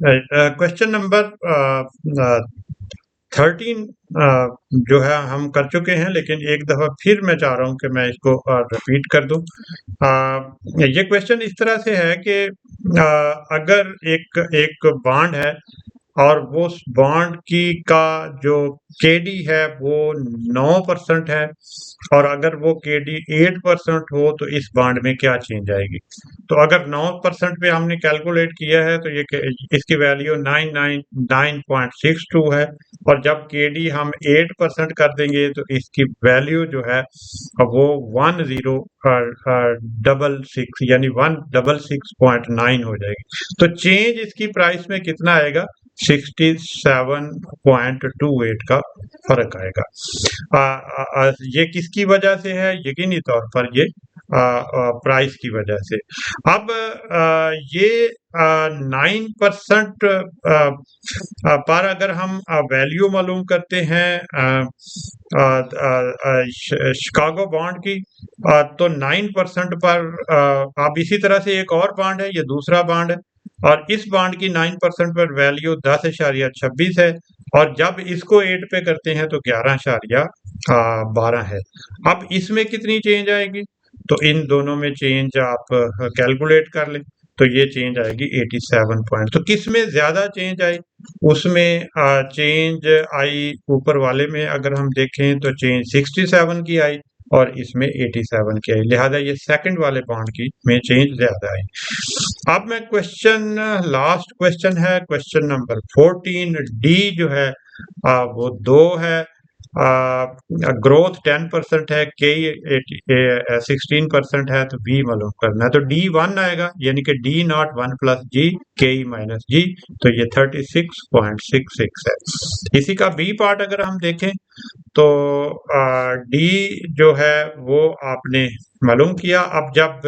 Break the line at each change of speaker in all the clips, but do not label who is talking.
Question number 13 जो है हम कर चुके हैं, लेकिन एक दफा फिर मैं चाह रहा हूं कि मैं इसको रिपीट कर दूं। ये क्वेश्चन इस तरह से है कि अगर एक एक बॉन्ड है और वो उस बॉन्ड की का जो केडी है वो 9% है, और अगर वो केडी 8% हो तो इस बॉन्ड में क्या चेंज आएगी। तो अगर 9% पे हमने कैलकुलेट किया है तो ये इसकी वैल्यू 999.62 है, और जब केडी हम 8% कर देंगे तो इसकी वैल्यू जो है वो 1066 यानी 166.9 हो जाएगी। तो चेंज इसकी प्राइस में कितना आएगा? 67.28 का फर्क आएगा। ये किसकी वजह से है? यकीनी तौर पर ये प्राइस की वजह से। अब ये 9% पर अगर हम वैल्यू मालूम करते हैं शिकागो बॉन्ड की, तो 9% पर अब इसी तरह से एक और बॉन्ड है, ये दूसरा बॉन्ड है, और इस बॉन्ड की 9% पर वैल्यू 10.26 है, और जब इसको 8 पे करते हैं तो 11.12 है। अब इसमें कितनी चेंज आएगी? तो इन दोनों में चेंज आप कैलकुलेट कर लें, तो ये चेंज आएगी 87 पॉइंट। तो किस में ज्यादा चेंज आई? उसमें चेंज आई ऊपर वाले में अगर हम देखें तो चेंज 67 की आई, और इसमें 87 की आई, लिहाजा ये सेकंड वाले बॉन्ड की में चेंज ज्यादा आई। अब मैं लास्ट क्वेश्चन है, क्वेश्चन नंबर 14 डी जो है वो 2 है। ग्रोथ 10% है, के 16% है, तो बी मालूम करना है। तो डी 1 आएगा, यानी कि डी नॉट 1 प्लस जी के माइनस जी, तो ये 36.66 है। इसी का बी पार्ट अगर हम देखें तो डी जो है वो आपने मालूम किया। अब जब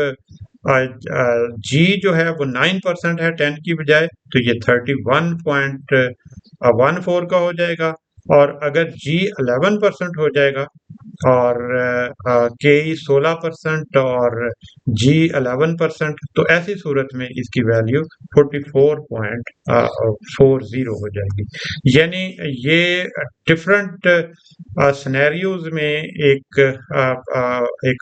जी जो है वो 9% है 10 की बजाय, तो ये 31.14 का हो जाएगा, और अगर जी 11% हो जाएगा और के 16% और जी 11%, तो ऐसी सूरत में इसकी वैल्यू 44.40 हो जाएगी। यानी ये डिफरेंट सिनेरियोज में एक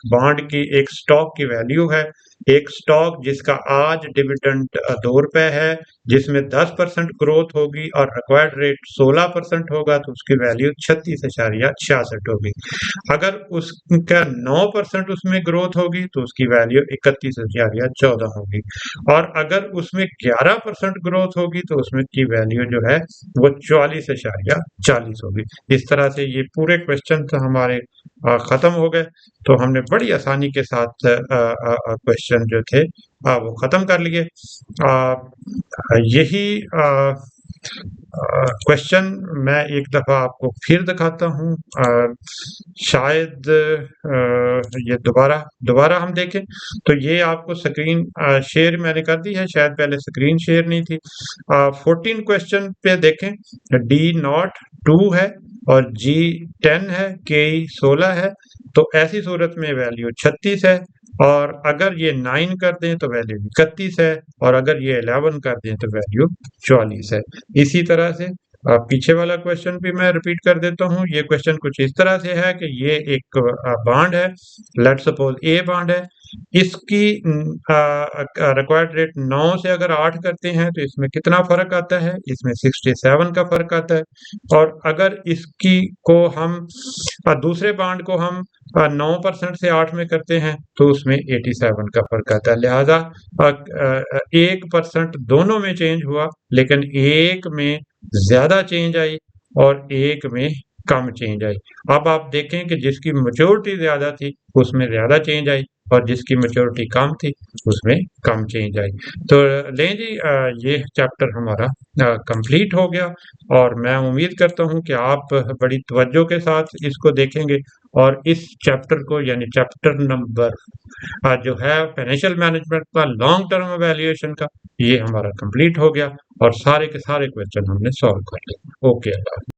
बॉन्ड की, एक स्टॉक की वैल्यू है। एक स्टॉक जिसका आज डिविडेंड 2 रुपए है, जिसमें 10% ग्रोथ होगी और रिक्वायर्ड रेट 16% होगा, तो उसकी वैल्यू 36.66 होगी। अगर उसका 9% उसमें ग्रोथ होगी तो उसकी वैल्यू 31.14 होगी, और अगर उसमें 11% ग्रोथ होगी तो उसमें की वैल्यू जो है वो 44.40 होगी। इस तरह से ये पूरे क्वेश्चन तो हमारे खत्म हो गए। तो हमने बड़ी आसानी के साथ क्वेश्चन जो थे वो खत्म कर लिए। यही क्वेश्चन मैं एक दफा आपको फिर दिखाता हूँ, शायद ये दोबारा हम देखें तो ये आपको स्क्रीन शेयर मैंने कर दी है, शायद पहले स्क्रीन शेयर नहीं थी। 14 क्वेश्चन पे देखें, डी नॉट 2 है और जी 10 है, के 16 है, तो ऐसी सूरत में वैल्यू 36 है, और अगर ये 9 कर दें तो वैल्यू 31 है, और अगर ये 11 कर दें तो वैल्यू 44 है। इसी तरह से पीछे वाला क्वेश्चन भी मैं रिपीट कर देता हूँ। ये क्वेश्चन कुछ इस तरह से है कि ये एक बॉन्ड है, लेट सपोज ए बॉन्ड है, इसकी रिक्वायर्ड रेट 9 से अगर 8 करते हैं तो इसमें कितना फर्क आता है? इसमें 67 का फर्क आता है। और अगर इसकी को हम दूसरे बॉन्ड को हम 9% से 8 में करते हैं तो उसमें 87 का फर्क आता है। लिहाजा 1% दोनों में चेंज हुआ, लेकिन एक में ज्यादा चेंज आई और एक में कम चेंज आई। अब आप देखें कि जिसकी मैच्योरिटी ज्यादा थी उसमें ज्यादा चेंज आई, और जिसकी मैच्योरिटी कम थी उसमें कम चेंज आई। तो लें जी, ये चैप्टर हमारा कंप्लीट हो गया, और मैं उम्मीद करता हूं कि आप बड़ी तवज्जो के साथ इसको देखेंगे, और इस चैप्टर को यानी चैप्टर नंबर जो है फाइनेंशियल मैनेजमेंट का लॉन्ग टर्म वैल्यूएशन का, ये हमारा कंप्लीट हो गया, और सारे के सारे क्वेश्चन हमने सॉल्व कर लिए। ओके।